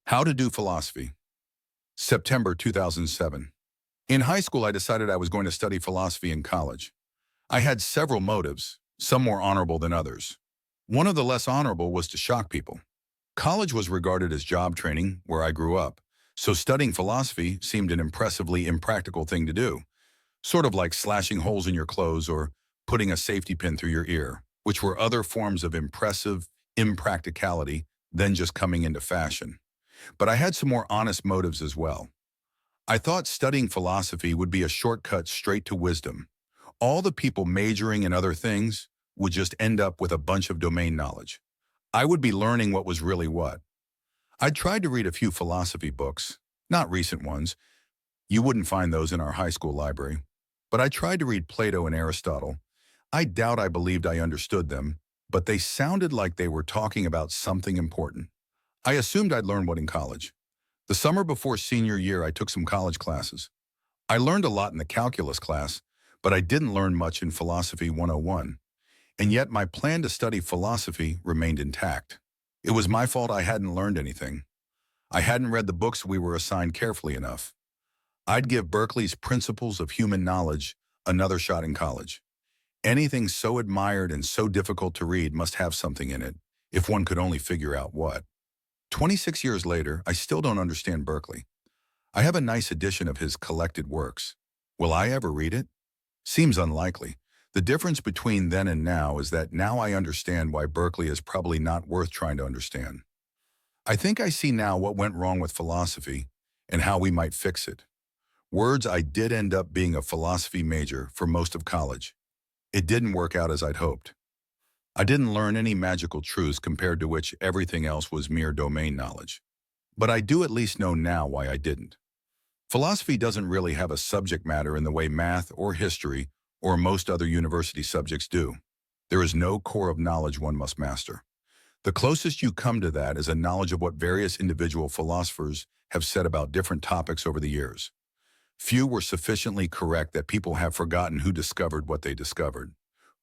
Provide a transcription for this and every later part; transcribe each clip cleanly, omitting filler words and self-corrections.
How to do philosophy. September 2007. In high school, I decided I was going to study philosophy in college. I had several motives, some more honorable than others. One of the less honorable was to shock people. College was regarded as job training where I grew up, so studying philosophy seemed an impressively impractical thing to do, sort of like slashing holes in your clothes or putting a safety pin through your ear, which were other forms of impressive impracticality than just coming into fashion. But I had some more honest motives as well. I thought studying philosophy would be a shortcut straight to wisdom. All the people majoring in other things would just end up with a bunch of domain knowledge. I would be learning what was really what. I tried to read a few philosophy books, not recent ones. You wouldn't find those in our high school library. But I tried to read Plato and Aristotle. I doubt I believed I understood them, but they sounded like they were talking about something important. I assumed I'd learn what in college. The summer before senior year, I took some college classes. I learned a lot in the calculus class, but I didn't learn much in Philosophy 101. And yet my plan to study philosophy remained intact. It was my fault I hadn't learned anything. I hadn't read the books we were assigned carefully enough. I'd give Berkeley's Principles of Human Knowledge another shot in college. Anything so admired and so difficult to read must have something in it, if one could only figure out what. 26 years later, I still don't understand Berkeley. I have a nice edition of his collected works. Will I ever read it? Seems unlikely. The difference between then and now is that now I understand why Berkeley is probably not worth trying to understand. I think I see now what went wrong with philosophy and how we might fix it. Words, I did end up being a philosophy major for most of college. It didn't work out as I'd hoped. I didn't learn any magical truths compared to which everything else was mere domain knowledge. But I do at least know now why I didn't. Philosophy doesn't really have a subject matter in the way math or history or most other university subjects do. There is no core of knowledge one must master. The closest you come to that is a knowledge of what various individual philosophers have said about different topics over the years. Few were sufficiently correct that people have forgotten who discovered what they discovered.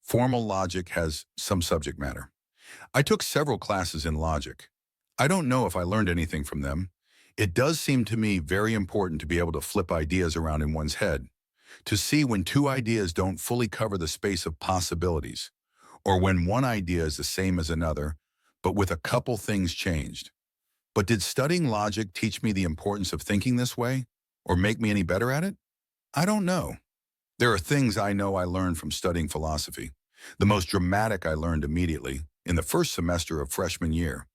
Formal logic has some subject matter. I took several classes in logic. I don't know if I learned anything from them. It does seem to me very important to be able to flip ideas around in one's head, to see when two ideas don't fully cover the space of possibilities, or when one idea is the same as another, but with a couple things changed. But did studying logic teach me the importance of thinking this way, or make me any better at it? I don't know. There are things I know I learned from studying philosophy. The most dramatic I learned immediately, in the first semester of freshman year,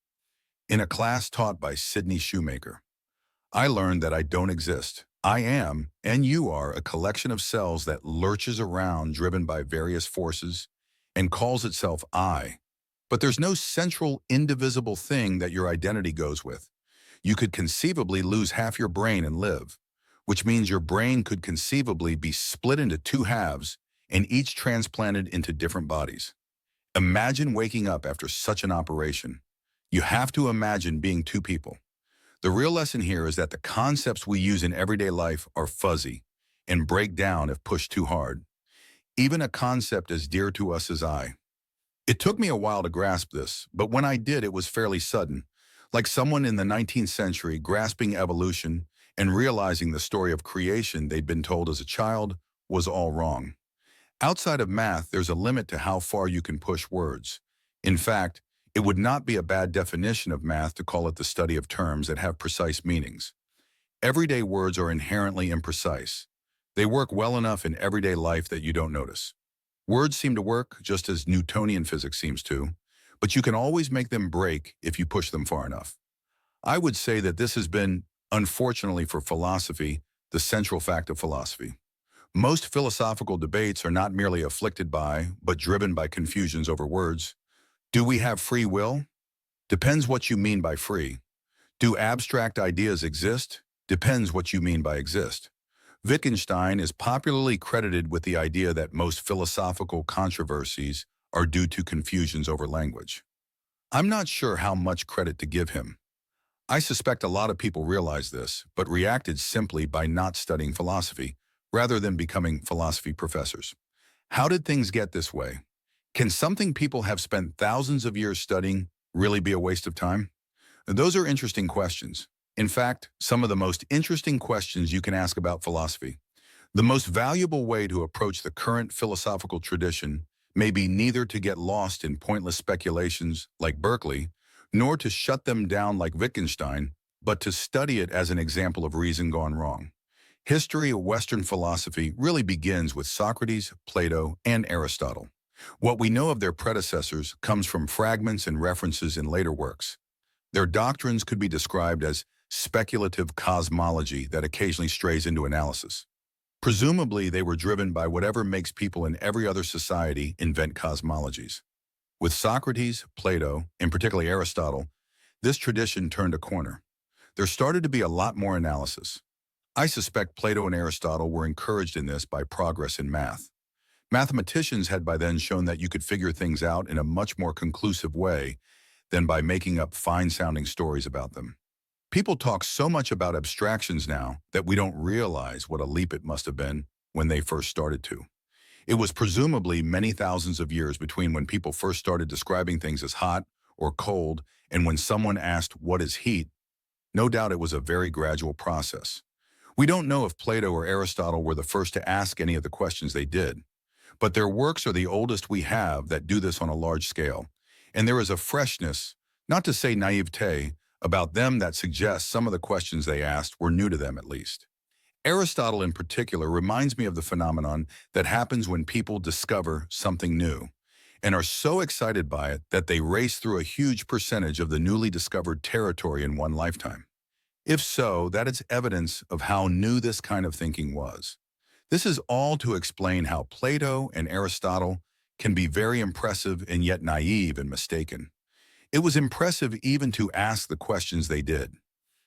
in a class taught by Sidney Shoemaker. I learned that I don't exist. I am, and you are, a collection of cells that lurches around driven by various forces and calls itself I. But there's no central, indivisible thing that your identity goes with. You could conceivably lose half your brain and live, which means your brain could conceivably be split into two halves and each transplanted into different bodies. Imagine waking up after such an operation. You have to imagine being two people. The real lesson here is that the concepts we use in everyday life are fuzzy and break down if pushed too hard. Even a concept as dear to us as I. It took me a while to grasp this, but when I did, it was fairly sudden, like someone in the 19th century grasping evolution and realizing the story of creation they'd been told as a child was all wrong. Outside of math, there's a limit to how far you can push words. In fact, it would not be a bad definition of math to call it the study of terms that have precise meanings. Everyday words are inherently imprecise. They work well enough in everyday life that you don't notice. Words seem to work just as Newtonian physics seems to, but you can always make them break if you push them far enough. I would say that this has been, unfortunately for philosophy, the central fact of philosophy. Most philosophical debates are not merely afflicted by, but driven by confusions over words. Do we have free will? Depends what you mean by free. Do abstract ideas exist? Depends what you mean by exist. Wittgenstein is popularly credited with the idea that most philosophical controversies are due to confusions over language. I'm not sure how much credit to give him. I suspect a lot of people realize this, but reacted simply by not studying philosophy, rather than becoming philosophy professors. How did things get this way? Can something people have spent thousands of years studying really be a waste of time? Those are interesting questions. In fact, some of the most interesting questions you can ask about philosophy. The most valuable way to approach the current philosophical tradition may be neither to get lost in pointless speculations like Berkeley, nor to shut them down like Wittgenstein, but to study it as an example of reason gone wrong. History of Western philosophy really begins with Socrates, Plato, and Aristotle. What we know of their predecessors comes from fragments and references in later works. Their doctrines could be described as speculative cosmology that occasionally strays into analysis. Presumably, they were driven by whatever makes people in every other society invent cosmologies. With Socrates, Plato, and particularly Aristotle, this tradition turned a corner. There started to be a lot more analysis. I suspect Plato and Aristotle were encouraged in this by progress in math. Mathematicians had by then shown that you could figure things out in a much more conclusive way than by making up fine-sounding stories about them. People talk so much about abstractions now that we don't realize what a leap it must have been when they first started to. It was presumably many thousands of years between when people first started describing things as hot or cold and when someone asked, "What is heat?" No doubt it was a very gradual process. We don't know if Plato or Aristotle were the first to ask any of the questions they did, but their works are the oldest we have that do this on a large scale, and there is a freshness, not to say naivete, about them that suggests some of the questions they asked were new to them at least. Aristotle in particular reminds me of the phenomenon that happens when people discover something new and are so excited by it that they race through a huge percentage of the newly discovered territory in one lifetime. If so, that is evidence of how new this kind of thinking was. This is all to explain how Plato and Aristotle can be very impressive and yet naive and mistaken. It was impressive even to ask the questions they did.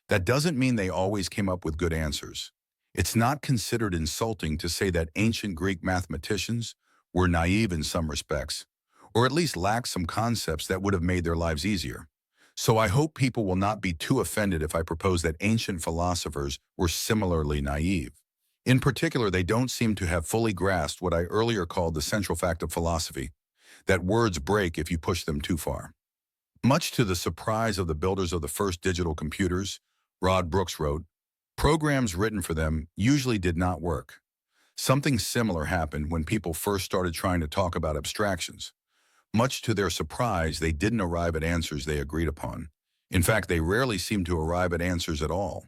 That doesn't mean they always came up with good answers. It's not considered insulting to say that ancient Greek mathematicians were naive in some respects, or at least lacked some concepts that would have made their lives easier. So I hope people will not be too offended if I propose that ancient philosophers were similarly naive. In particular, they don't seem to have fully grasped what I earlier called the central fact of philosophy, that words break if you push them too far. Much to the surprise of the builders of the first digital computers, Rod Brooks wrote, programs written for them usually did not work. Something similar happened when people first started trying to talk about abstractions. Much to their surprise, they didn't arrive at answers they agreed upon. In fact, they rarely seemed to arrive at answers at all.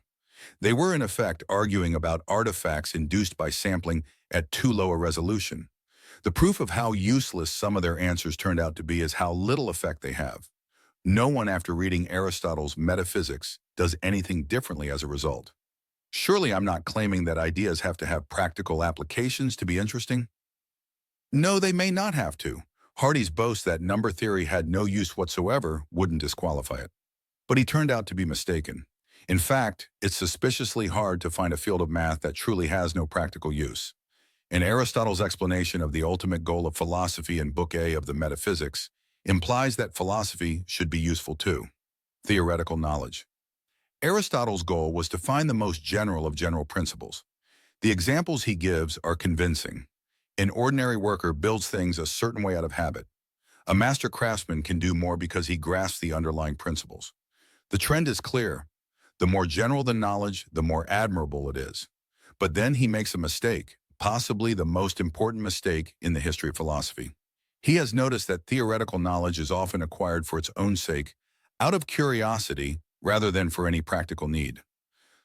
They were in effect arguing about artifacts induced by sampling at too low a resolution. The proof of how useless some of their answers turned out to be is how little effect they have. No one after reading Aristotle's Metaphysics does anything differently as a result. Surely I'm not claiming that ideas have to have practical applications to be interesting? No, they may not have to. Hardy's boast that number theory had no use whatsoever wouldn't disqualify it. But he turned out to be mistaken. In fact, it's suspiciously hard to find a field of math that truly has no practical use. And Aristotle's explanation of the ultimate goal of philosophy in Book A of the Metaphysics implies that philosophy should be useful too. Theoretical knowledge. Aristotle's goal was to find the most general of general principles. The examples he gives are convincing. An ordinary worker builds things a certain way out of habit. A master craftsman can do more because he grasps the underlying principles. The trend is clear. The more general the knowledge, the more admirable it is. But then he makes a mistake, possibly the most important mistake in the history of philosophy. He has noticed that theoretical knowledge is often acquired for its own sake, out of curiosity rather than for any practical need.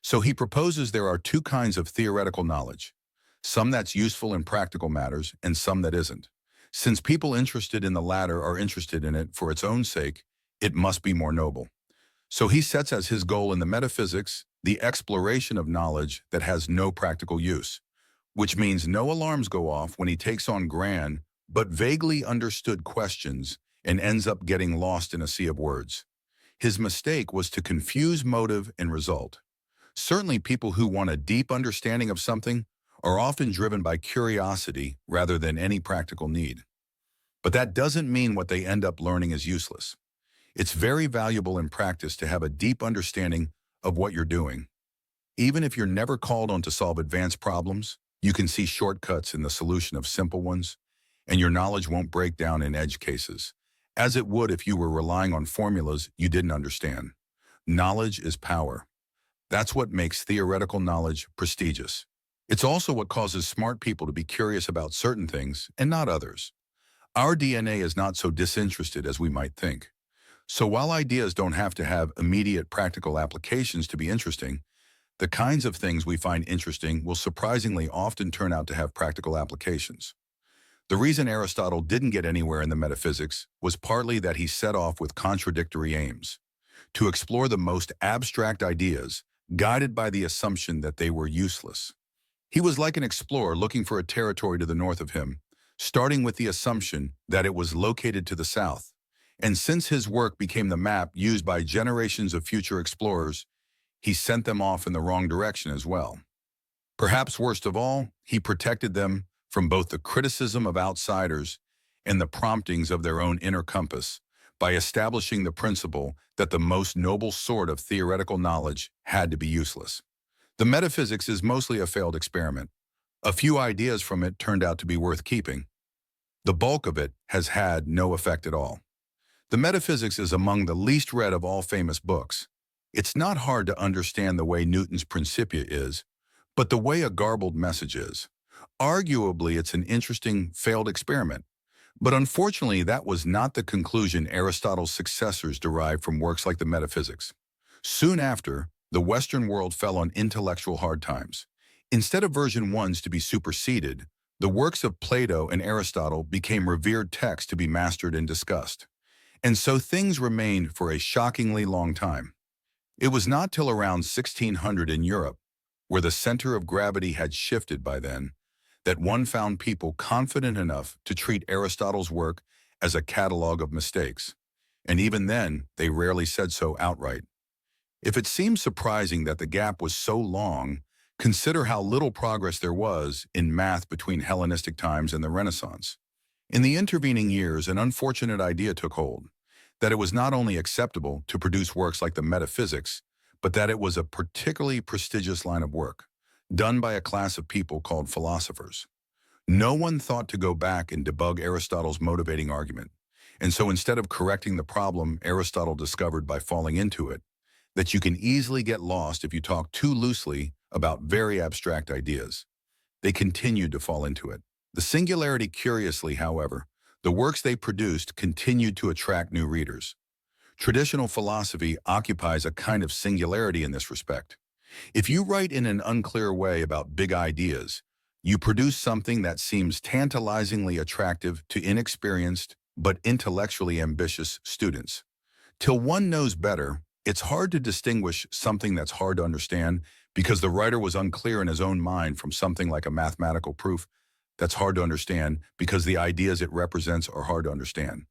So he proposes there are two kinds of theoretical knowledge, some that's useful in practical matters and some that isn't. Since people interested in the latter are interested in it for its own sake, it must be more noble. So he sets as his goal in the Metaphysics the exploration of knowledge that has no practical use, which means no alarms go off when he takes on grand but vaguely understood questions and ends up getting lost in a sea of words. His mistake was to confuse motive and result. Certainly people who want a deep understanding of something are often driven by curiosity rather than any practical need. But that doesn't mean what they end up learning is useless. It's very valuable in practice to have a deep understanding of what you're doing. Even if you're never called on to solve advanced problems, you can see shortcuts in the solution of simple ones, and your knowledge won't break down in edge cases, as it would if you were relying on formulas you didn't understand. Knowledge is power. That's what makes theoretical knowledge prestigious. It's also what causes smart people to be curious about certain things and not others. Our DNA is not so disinterested as we might think. So while ideas don't have to have immediate practical applications to be interesting, the kinds of things we find interesting will surprisingly often turn out to have practical applications. The reason Aristotle didn't get anywhere in the metaphysics was partly that he set off with contradictory aims, to explore the most abstract ideas, guided by the assumption that they were useless. He was like an explorer looking for a territory to the north of him, starting with the assumption that it was located to the south. And since his work became the map used by generations of future explorers, he sent them off in the wrong direction as well. Perhaps worst of all, he protected them from both the criticism of outsiders and the promptings of their own inner compass by establishing the principle that the most noble sort of theoretical knowledge had to be useless. The metaphysics is mostly a failed experiment. A few ideas from it turned out to be worth keeping. The bulk of it has had no effect at all. The metaphysics is among the least read of all famous books. It's not hard to understand the way Newton's Principia is, but the way a garbled message is. Arguably, it's an interesting, failed experiment. But unfortunately, that was not the conclusion Aristotle's successors derived from works like the Metaphysics. Soon after, the Western world fell on intellectual hard times. Instead of version 1s to be superseded, the works of Plato and Aristotle became revered texts to be mastered and discussed. And so things remained for a shockingly long time. It was not till around 1600 in Europe, where the center of gravity had shifted by then, that one found people confident enough to treat Aristotle's work as a catalog of mistakes. And even then, they rarely said so outright. If it seems surprising that the gap was so long, consider how little progress there was in math between Hellenistic times and the Renaissance. In the intervening years, an unfortunate idea took hold, that it was not only acceptable to produce works like the Metaphysics, but that it was a particularly prestigious line of work, done by a class of people called philosophers. No one thought to go back and debug Aristotle's motivating argument, and so instead of correcting the problem Aristotle discovered by falling into it, that you can easily get lost if you talk too loosely about very abstract ideas, they continued to fall into it. The singularity, curiously, however, the works they produced continued to attract new readers. Traditional philosophy occupies a kind of singularity in this respect. If you write in an unclear way about big ideas, you produce something that seems tantalizingly attractive to inexperienced but intellectually ambitious students. Till one knows better, it's hard to distinguish something that's hard to understand because the writer was unclear in his own mind from something like a mathematical proof that's hard to understand because the ideas it represents are hard to understand.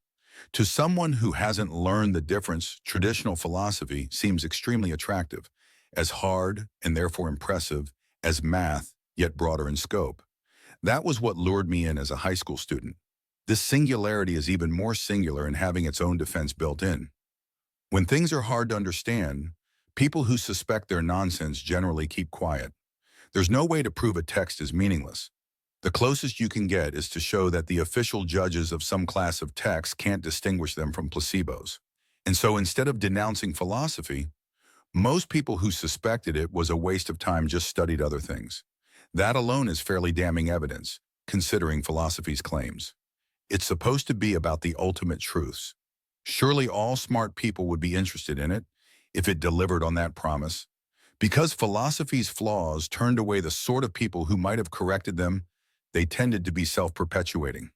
To someone who hasn't learned the difference, traditional philosophy seems extremely attractive, as hard and therefore impressive as math, yet broader in scope. That was what lured me in as a high school student. This singularity is even more singular in having its own defense built in. When things are hard to understand, people who suspect they're nonsense generally keep quiet. There's no way to prove a text is meaningless. The closest you can get is to show that the official judges of some class of texts can't distinguish them from placebos. And so instead of denouncing philosophy, most people who suspected it was a waste of time just studied other things. That alone is fairly damning evidence, considering philosophy's claims. It's supposed to be about the ultimate truths. Surely all smart people would be interested in it if it delivered on that promise. Because philosophy's flaws turned away the sort of people who might have corrected them, they tended to be self-perpetuating.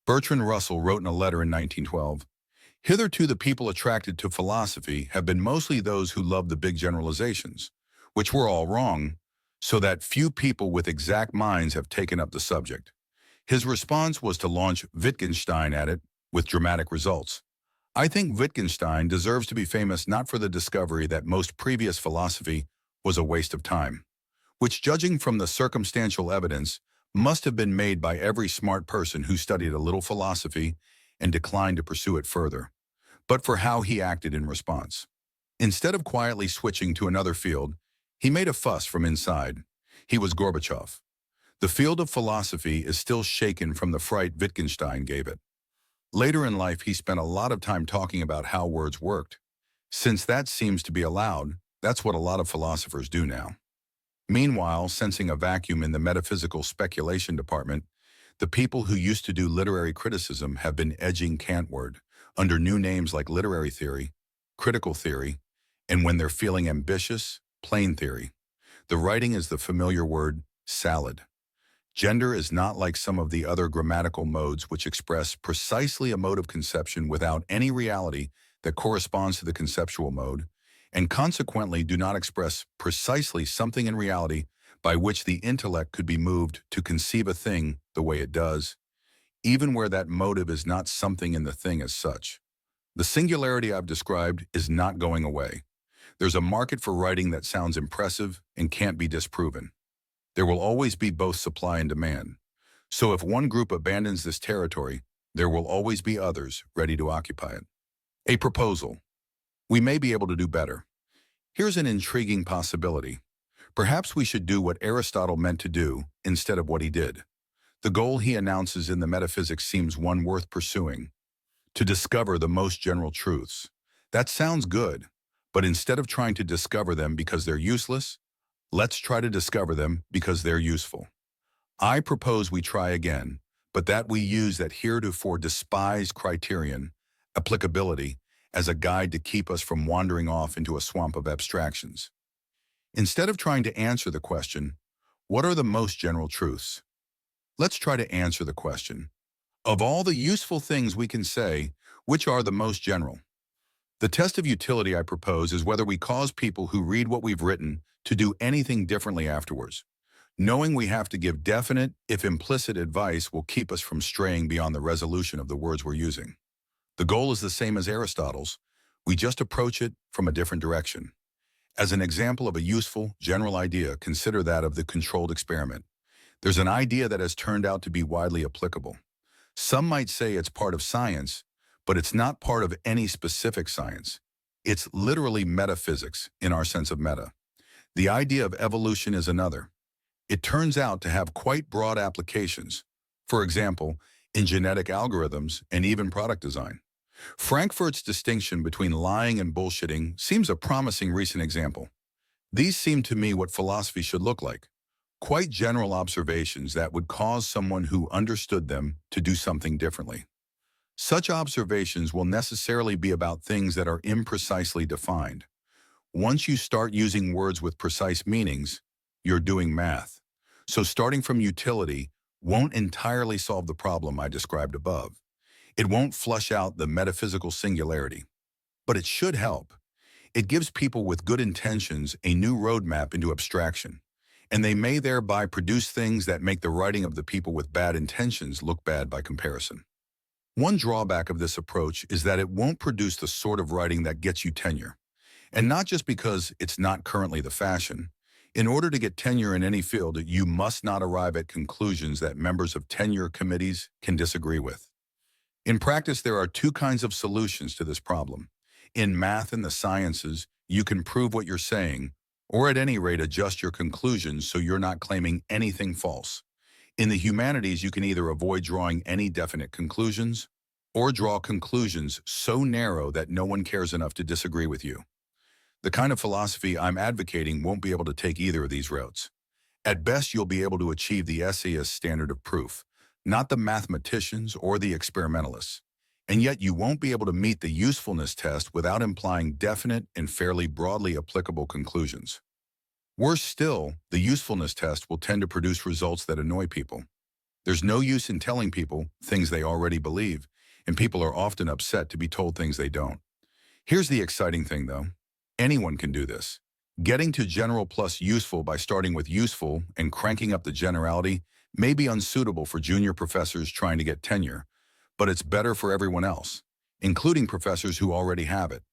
Bertrand Russell wrote in a letter in 1912, "Hitherto the people attracted to philosophy have been mostly those who loved the big generalizations, which were all wrong, so that few people with exact minds have taken up the subject." His response was to launch Wittgenstein at it with dramatic results. I think Wittgenstein deserves to be famous not for the discovery that most previous philosophy was a waste of time, which, judging from the circumstantial evidence, must have been made by every smart person who studied a little philosophy and declined to pursue it further, but for how he acted in response. Instead of quietly switching to another field, he made a fuss from inside. He was Gorbachev. The field of philosophy is still shaken from the fright Wittgenstein gave it. Later in life, he spent a lot of time talking about how words worked. Since that seems to be allowed, That's what a lot of philosophers do now. Meanwhile, sensing a vacuum in the metaphysical speculation department, the people who used to do literary criticism have been edging Kantward under new names like literary theory, critical theory, and when they're feeling ambitious, plain theory. The writing is the familiar word salad. Gender is not like some of the other grammatical modes which express precisely a mode of conception without any reality that corresponds to the conceptual mode, and consequently do not express precisely something in reality by which the intellect could be moved to conceive a thing the way it does, even where that motive is not something in the thing as such. The singularity I've described is not going away. There's a market for writing that sounds impressive and can't be disproven. There will always be both supply and demand. So if one group abandons this territory, there will always be others ready to occupy it. A proposal. We may be able to do better. Here's an intriguing possibility. Perhaps we should do what Aristotle meant to do instead of what he did. The goal he announces in the Metaphysics seems one worth pursuing: to discover the most general truths. That sounds good, but instead of trying to discover them because they're useless, let's try to discover them because they're useful. I propose we try again, but that we use that heretofore despised criterion, applicability, as a guide to keep us from wandering off into a swamp of abstractions. Instead of trying to answer the question, what are the most general truths? Let's try to answer the question, of all the useful things we can say, which are the most general? The test of utility I propose is whether we cause people who read what we've written to do anything differently afterwards. Knowing we have to give definite, if implicit advice will keep us from straying beyond the resolution of the words we're using. The goal is the same as Aristotle's. We just approach it from a different direction. As an example of a useful, general idea, consider that of the controlled experiment. There's an idea that has turned out to be widely applicable. Some might say it's part of science, but it's not part of any specific science. It's literally metaphysics in our sense of meta. The idea of evolution is another. It turns out to have quite broad applications, for example, in genetic algorithms and even product design. Frankfurt's distinction between lying and bullshitting seems a promising recent example. These seem to me what philosophy should look like. Quite general observations that would cause someone who understood them to do something differently. Such observations will necessarily be about things that are imprecisely defined. Once you start using words with precise meanings, you're doing math. So starting from utility won't entirely solve the problem I described above. It won't flush out the metaphysical singularity, but it should help. It gives people with good intentions a new roadmap into abstraction, and they may thereby produce things that make the writing of the people with bad intentions look bad by comparison. One drawback of this approach is that it won't produce the sort of writing that gets you tenure. And not just because it's not currently the fashion. In order to get tenure in any field, you must not arrive at conclusions that members of tenure committees can disagree with. In practice, there are two kinds of solutions to this problem. In math and the sciences, you can prove what you're saying, or at any rate adjust your conclusions so you're not claiming anything false. In the humanities, you can either avoid drawing any definite conclusions, or draw conclusions so narrow that no one cares enough to disagree with you. The kind of philosophy I'm advocating won't be able to take either of these routes. At best, you'll be able to achieve the essayist standard of proof, not the mathematicians or the experimentalists. And yet you won't be able to meet the usefulness test without implying definite and fairly broadly applicable conclusions. Worse still, the usefulness test will tend to produce results that annoy people. There's no use in telling people things they already believe, and people are often upset to be told things they don't. Here's the exciting thing, though. Anyone can do this. Getting to general plus useful by starting with useful and cranking up the generality may be unsuitable for junior professors trying to get tenure, but it's better for everyone else, including professors who already have it.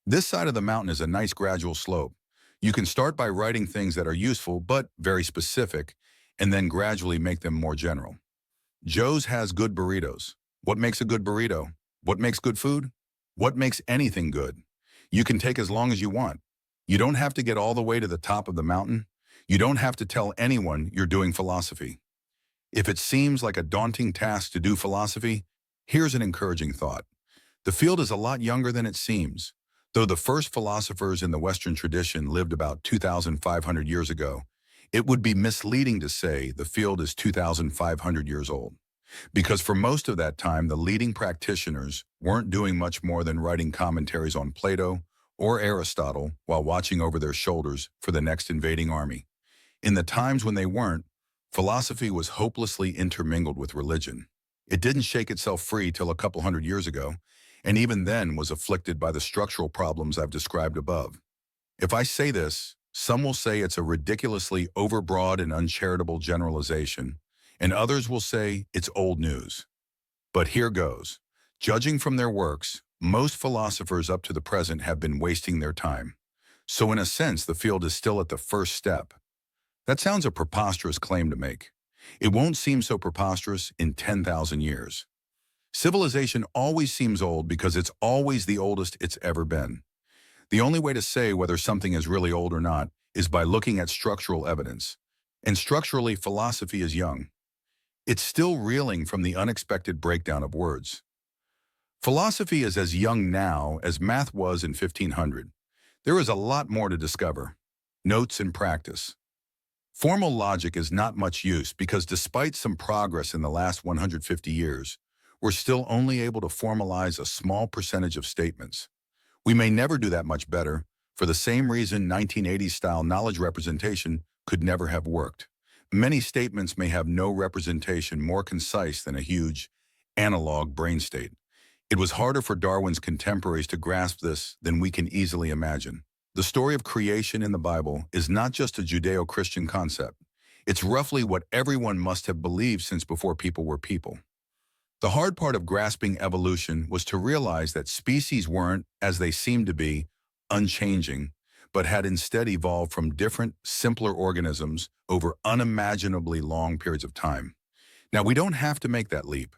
This side of the mountain is a nice gradual slope. You can start by writing things that are useful but very specific, and then gradually make them more general. Joe's has good burritos. What makes a good burrito? What makes good food? What makes anything good? You can take as long as you want. You don't have to get all the way to the top of the mountain. You don't have to tell anyone you're doing philosophy. If it seems like a daunting task to do philosophy, here's an encouraging thought. The field is a lot younger than it seems. Though the first philosophers in the Western tradition lived about 2,500 years ago, it would be misleading to say the field is 2,500 years old, because for most of that time, the leading practitioners weren't doing much more than writing commentaries on Plato or Aristotle while watching over their shoulders for the next invading army. In the times when they weren't, philosophy was hopelessly intermingled with religion. It didn't shake itself free till a couple hundred years ago, and even then was afflicted by the structural problems I've described above. If I say this, some will say it's a ridiculously overbroad and uncharitable generalization, and others will say it's old news. But here goes. Judging from their works, most philosophers up to the present have been wasting their time. So in a sense, the field is still at the first step. That sounds a preposterous claim to make. It won't seem so preposterous in 10,000 years. Civilization always seems old because it's always the oldest it's ever been. The only way to say whether something is really old or not is by looking at structural evidence. And structurally, philosophy is young. It's still reeling from the unexpected breakdown of words. Philosophy is as young now as math was in 1500. There is a lot more to discover. Notes and practice. Formal logic is not much use because despite some progress in the last 150 years, we're still only able to formalize a small percentage of statements. We may never do that much better, for the same reason 1980s-style knowledge representation could never have worked. Many statements may have no representation more concise than a huge, analog brain state. It was harder for Darwin's contemporaries to grasp this than we can easily imagine. The story of creation in the Bible is not just a Judeo-Christian concept. It's roughly what everyone must have believed since before people were people. The hard part of grasping evolution was to realize that species weren't, as they seemed to be, unchanging, but had instead evolved from different, simpler organisms over unimaginably long periods of time. Now, we don't have to make that leap.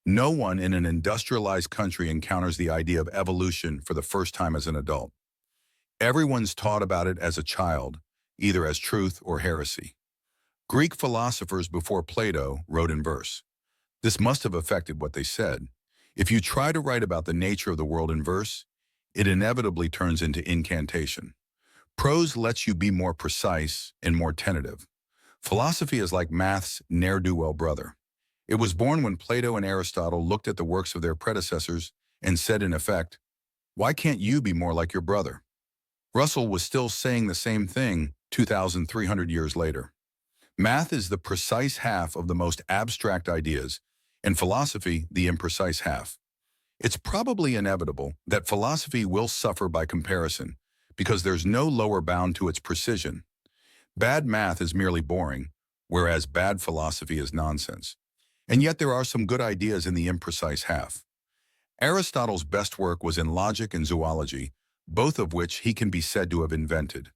No one in an industrialized country encounters the idea of evolution for the first time as an adult. Everyone's taught about it as a child, either as truth or heresy. Greek philosophers before Plato wrote in verse. This must have affected what they said. If you try to write about the nature of the world in verse, it inevitably turns into incantation. Prose lets you be more precise and more tentative. Philosophy is like math's ne'er-do-well brother. It was born when Plato and Aristotle looked at the works of their predecessors and said in effect, "Why can't you be more like your brother?" Russell was still saying the same thing 2,300 years later. Math is the precise half of the most abstract ideas, and philosophy the imprecise half. It's probably inevitable that philosophy will suffer by comparison because there's no lower bound to its precision. Bad math is merely boring, whereas bad philosophy is nonsense. And yet there are some good ideas in the imprecise half. Aristotle's best work was in logic and zoology, both of which he can be said to have invented.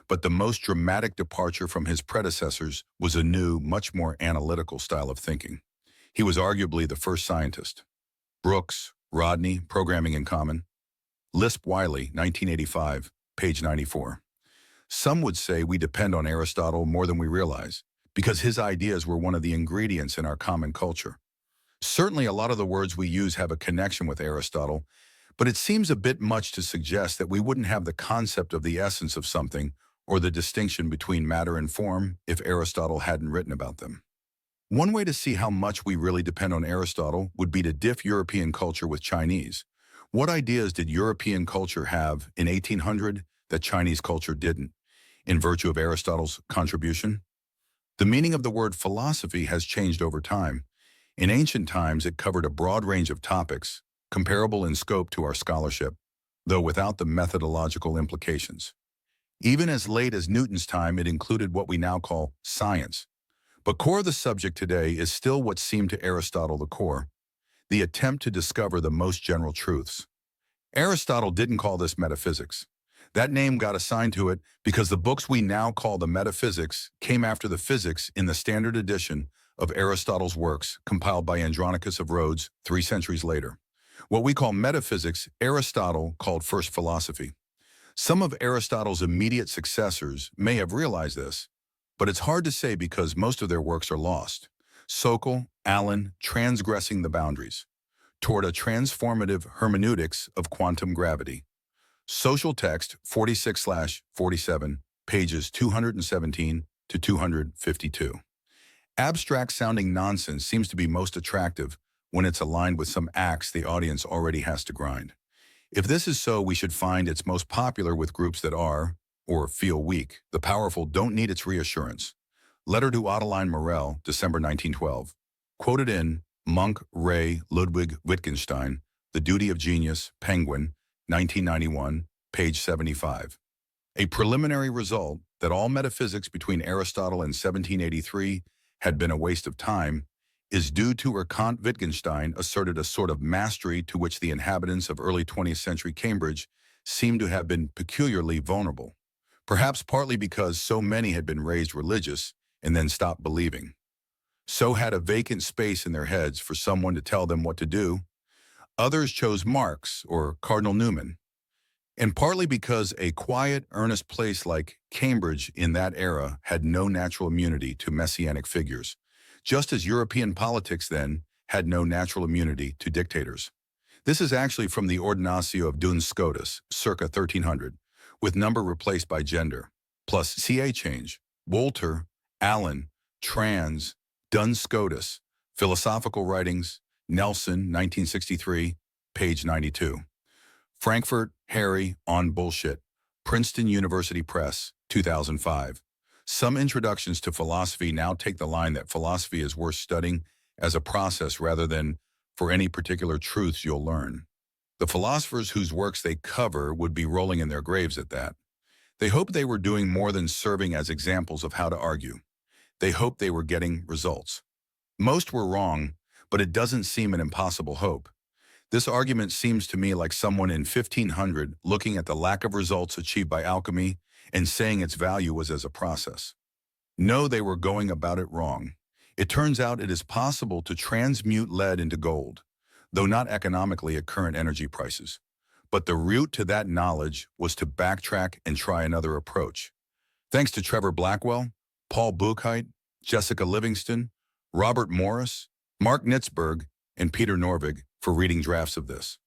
But the most dramatic departure from his predecessors was a new, much more analytical style of thinking. He was arguably the first scientist. Brooks, Rodney, Programming in Common. Lisp Wiley, 1985, page 94. Some would say we depend on Aristotle more than we realize, because his ideas were one of the ingredients in our common culture. Certainly a lot of the words we use have a connection with Aristotle, but it seems a bit much to suggest that we wouldn't have the concept of the essence of something or the distinction between matter and form if Aristotle hadn't written about them. One way to see how much we really depend on Aristotle would be to diff European culture with Chinese. What ideas did European culture have in 1800 that Chinese culture didn't, in virtue of Aristotle's contribution? The meaning of the word philosophy has changed over time. In ancient times, it covered a broad range of topics, comparable in scope to our scholarship, though without the methodological implications. Even as late as Newton's time, it included what we now call science. But core of the subject today is still what seemed to Aristotle the core, the attempt to discover the most general truths. Aristotle didn't call this metaphysics. That name got assigned to it because the books we now call the metaphysics came after the physics in the standard edition of Aristotle's works, compiled by Andronicus of Rhodes 3 centuries later. What we call metaphysics, Aristotle called first philosophy. Some of Aristotle's immediate successors may have realized this, but it's hard to say because most of their works are lost. Sokal, Allen, Transgressing the Boundaries, Toward a Transformative Hermeneutics of Quantum Gravity. Social Text 46/47, pages 217 to 252. Abstract-sounding nonsense seems to be most attractive when it's aligned with some axe the audience already has to grind. If this is so, we should find it's most popular with groups that are, or feel weak. The powerful don't need its reassurance. Letter to Adeline Morell, December 1912. Quoted in Monk, Ray, Ludwig Wittgenstein, The Duty of Genius, Penguin, 1991, page 75. A preliminary result that all metaphysics between Aristotle and 1783 had been a waste of time is due to where Kant Wittgenstein asserted a sort of mastery to which the inhabitants of early 20th century Cambridge seemed to have been peculiarly vulnerable, perhaps partly because so many had been raised religious and then stopped believing. So had a vacant space in their heads for someone to tell them what to do. Others chose Marx or Cardinal Newman, and partly because a quiet, earnest place like Cambridge in that era had no natural immunity to messianic figures, just as European politics then had no natural immunity to dictators. This is actually from the Ordinatio of Duns Scotus, circa 1300, with number replaced by gender, plus CA change, Wolter, Allen, Trans, Duns Scotus, Philosophical Writings, Nelson, 1963, page 92. Frankfurt, Harry, on Bullshit, Princeton University Press, 2005. Some introductions to philosophy now take the line that philosophy is worth studying as a process rather than for any particular truths you'll learn. The philosophers whose works they cover would be rolling in their graves at that. They hoped they were doing more than serving as examples of how to argue. They hoped they were getting results. Most were wrong, but it doesn't seem an impossible hope. This argument seems to me like someone in 1500 looking at the lack of results achieved by alchemy and saying its value was as a process. No, they were going about it wrong. It turns out it is possible to transmute lead into gold, though not economically at current energy prices. But the route to that knowledge was to backtrack and try another approach. Thanks to Trevor Blackwell, Paul Buchheit, Jessica Livingston, Robert Morris, Mark Nitzberg, and Peter Norvig for reading drafts of this.